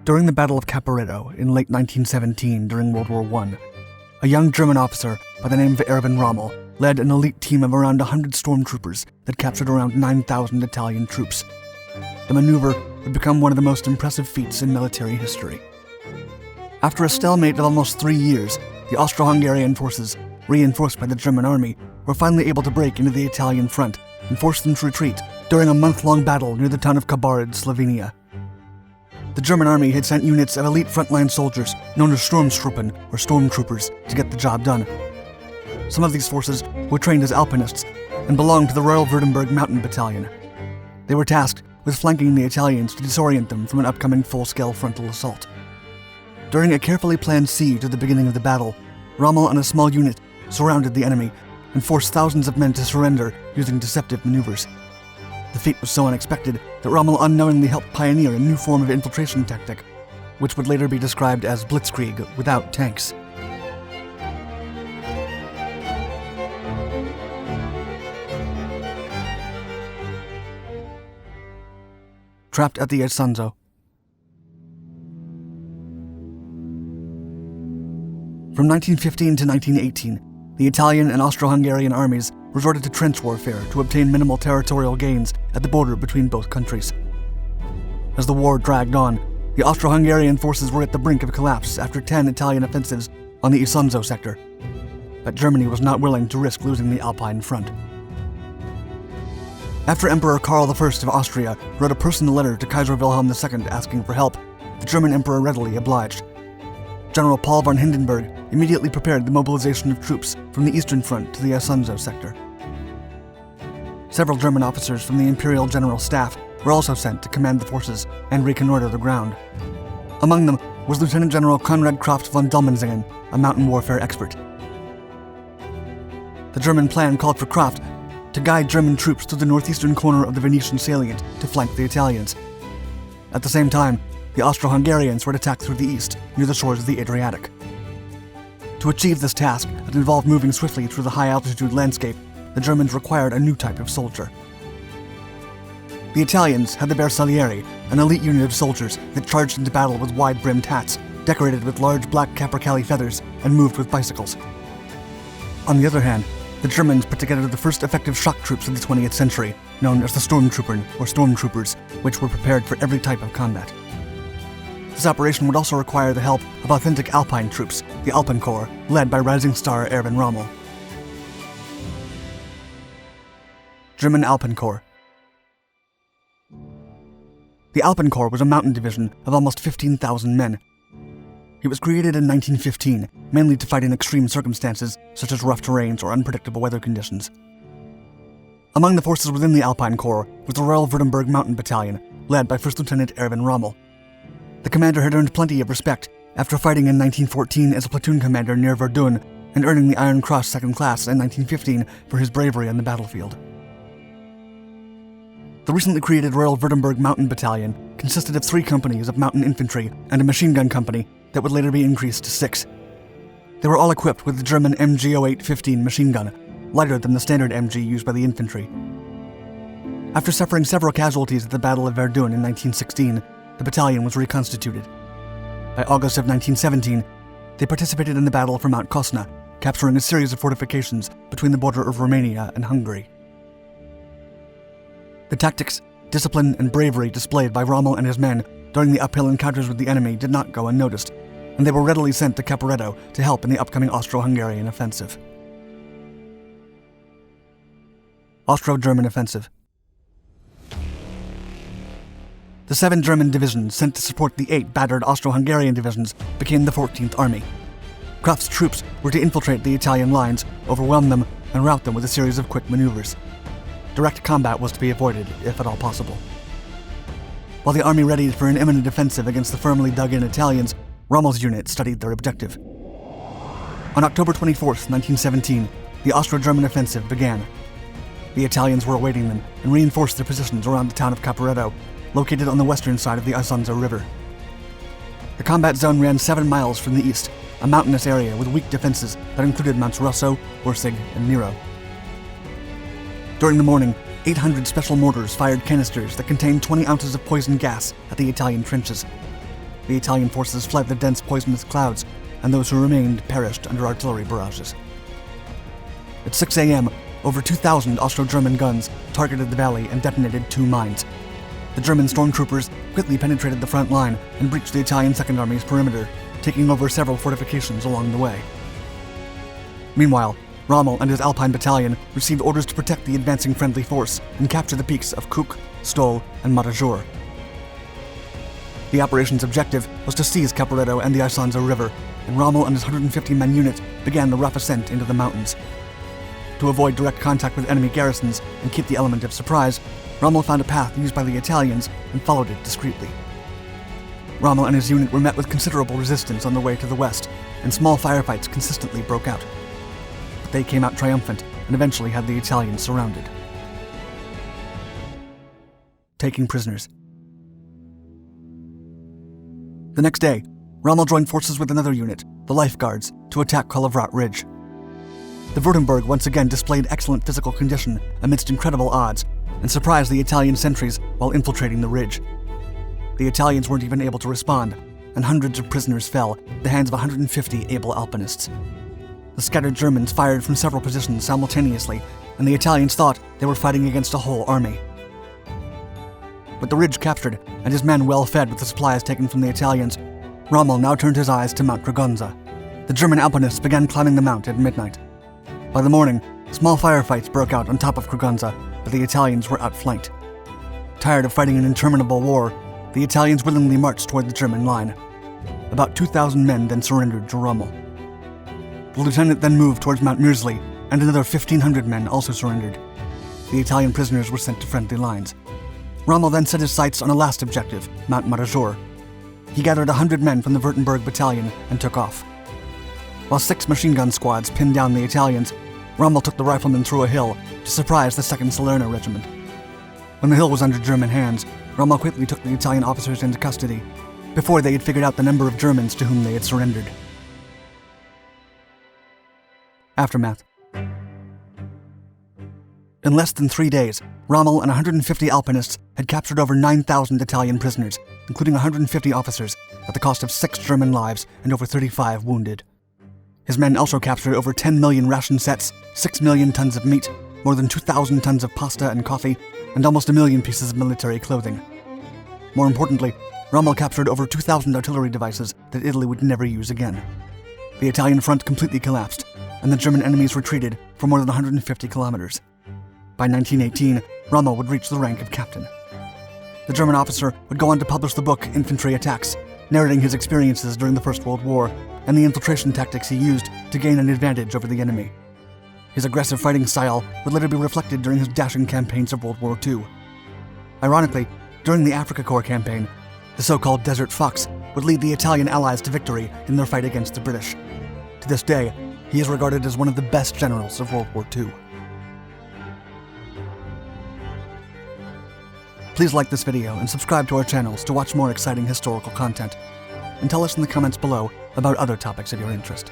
During the Battle of Caporetto in late 1917 during World War I, a young German officer by the name of Erwin Rommel led an elite team of around 100 Stormtroopers that captured around 9,000 Italian troops. The maneuver would become one of the most impressive feats in military history. After a stalemate of almost 3 years, the Austro-Hungarian forces, reinforced by the German army, were finally able to break into the Italian front and force them to retreat during a month-long battle near the town of Kobarid, Slovenia. The German army had sent units of elite frontline soldiers known as Sturmstruppen or Stormtroopers to get the job done. Some of these forces were trained as alpinists and belonged to the Royal Württemberg mountain battalion. They were tasked with flanking the Italians to disorient them from an upcoming full-scale frontal assault. During a carefully planned siege at the beginning of the battle, Rommel and a small unit surrounded the enemy and forced thousands of men to surrender using deceptive maneuvers. The feat was so unexpected that Rommel unknowingly helped pioneer a new form of infiltration tactic, which would later be described as blitzkrieg without tanks. Trapped at the Isonzo. From 1915 to 1918, the Italian and Austro-Hungarian armies resorted to trench warfare to obtain minimal territorial gains at the border between both countries. As the war dragged on, the Austro-Hungarian forces were at the brink of collapse after 10 Italian offensives on the Isonzo sector. But Germany was not willing to risk losing the Alpine front. After Emperor Karl I of Austria wrote a personal letter to Kaiser Wilhelm II asking for help, the German emperor readily obliged. General Paul von Hindenburg immediately prepared the mobilization of troops from the Eastern Front to the Isonzo sector. Several German officers from the Imperial General Staff were also sent to command the forces and reconnoiter the ground. Among them was Lieutenant General Konrad Kraft von Dellmensingen, a mountain warfare expert. The German plan called for Kraft to guide German troops to the northeastern corner of the Venetian salient to flank the Italians. At the same time, the Austro-Hungarians were to attack through the east, near the shores of the Adriatic. To achieve this task that involved moving swiftly through the high-altitude landscape, the Germans required a new type of soldier. The Italians had the Bersaglieri, an elite unit of soldiers that charged into battle with wide-brimmed hats, decorated with large black capercaillie feathers, and moved with bicycles. On the other hand, the Germans put together the first effective shock troops of the 20th century, known as the Stormtrooper or Stormtroopers, which were prepared for every type of combat. This operation would also require the help of authentic Alpine troops, the Alpenkorps, led by rising star Erwin Rommel. German Alpenkorps. The Alpenkorps was a mountain division of almost 15,000 men. It was created in 1915, mainly to fight in extreme circumstances such as rough terrains or unpredictable weather conditions. Among the forces within the Alpine Corps was the Royal Württemberg Mountain Battalion, led by First Lieutenant Erwin Rommel. The commander had earned plenty of respect after fighting in 1914 as a platoon commander near Verdun and earning the Iron Cross Second Class in 1915 for his bravery on the battlefield. The recently created Royal Württemberg Mountain Battalion consisted of 3 companies of mountain infantry and a machine gun company that would later be increased to 6. They were all equipped with the German MG-08-15 machine gun, lighter than the standard MG used by the infantry. After suffering several casualties at the Battle of Verdun in 1916, the battalion was reconstituted. By August of 1917, they participated in the battle for Mount Kosna, capturing a series of fortifications between the border of Romania and Hungary. The tactics, discipline, and bravery displayed by Rommel and his men during the uphill encounters with the enemy did not go unnoticed, and they were readily sent to Caporetto to help in the upcoming Austro-Hungarian offensive. Austro-German offensive. The 7 German divisions sent to support the 8 battered Austro-Hungarian divisions became the 14th Army. Kraft's troops were to infiltrate the Italian lines, overwhelm them, and rout them with a series of quick maneuvers. Direct combat was to be avoided, if at all possible. While the army readied for an imminent offensive against the firmly dug-in Italians, Rommel's unit studied their objective. On October 24, 1917, the Austro-German offensive began. The Italians were awaiting them and reinforced their positions around the town of Caporetto, located on the western side of the Isonzo River. The combat zone ran 7 miles from the east, a mountainous area with weak defenses that included Mounts Rosso, Ursig, and Nero. During the morning, 800 special mortars fired canisters that contained 20 ounces of poison gas at the Italian trenches. The Italian forces fled the dense poisonous clouds, and those who remained perished under artillery barrages. At 6 a.m., over 2,000 Austro-German guns targeted the valley and detonated 2 mines. The German stormtroopers quickly penetrated the front line and breached the Italian Second Army's perimeter, taking over several fortifications along the way. Meanwhile, Rommel and his Alpine battalion received orders to protect the advancing friendly force and capture the peaks of Kuk, Stol, and Matajur. The operation's objective was to seize Caporetto and the Isonzo River, and Rommel and his 150-man unit began the rough ascent into the mountains. To avoid direct contact with enemy garrisons and keep the element of surprise, Rommel found a path used by the Italians and followed it discreetly. Rommel and his unit were met with considerable resistance on the way to the west, and small firefights consistently broke out. But they came out triumphant and eventually had the Italians surrounded. Taking prisoners. The next day, Rommel joined forces with another unit, the Life Guards, to attack Kobarid Ridge. The Württemberg once again displayed excellent physical condition amidst incredible odds and surprised the Italian sentries while infiltrating the ridge. The Italians weren't even able to respond, and hundreds of prisoners fell at the hands of 150 able alpinists. The scattered Germans fired from several positions simultaneously, and the Italians thought they were fighting against a whole army. With the ridge captured and his men well fed with the supplies taken from the Italians, Rommel now turned his eyes to Mount Braganza. The German alpinists began climbing the mount at midnight. By the morning, small firefights broke out on top of Braganza, but the Italians were outflanked. Tired of fighting an interminable war, the Italians willingly marched toward the German line. About 2,000 men then surrendered to Rommel. The lieutenant then moved towards Mount Mearsley, and another 1,500 men also surrendered. The Italian prisoners were sent to friendly lines. Rommel then set his sights on a last objective, Mount Matajur. He gathered 100 men from the Württemberg battalion and took off. While 6 machine gun squads pinned down the Italians, Rommel took the riflemen through a hill to surprise the 2nd Salerno Regiment. When the hill was under German hands, Rommel quickly took the Italian officers into custody, before they had figured out the number of Germans to whom they had surrendered. Aftermath. In less than 3 days, Rommel and 150 alpinists had captured over 9,000 Italian prisoners, including 150 officers, at the cost of 6 German lives and over 35 wounded. His men also captured over 10 million ration sets, 6 million tons of meat, more than 2,000 tons of pasta and coffee, and almost 1 million pieces of military clothing. More importantly, Rommel captured over 2,000 artillery devices that Italy would never use again. The Italian front completely collapsed, and the German enemies retreated for more than 150 kilometers. By 1918, Rommel would reach the rank of captain. The German officer would go on to publish the book Infantry Attacks, narrating his experiences during the First World War and the infiltration tactics he used to gain an advantage over the enemy. His aggressive fighting style would later be reflected during his dashing campaigns of World War II. Ironically, during the Africa Corps campaign, the so-called Desert Fox would lead the Italian allies to victory in their fight against the British. To this day, he is regarded as one of the best generals of World War II. Please like this video and subscribe to our channels to watch more exciting historical content. And tell us in the comments below about other topics of your interest.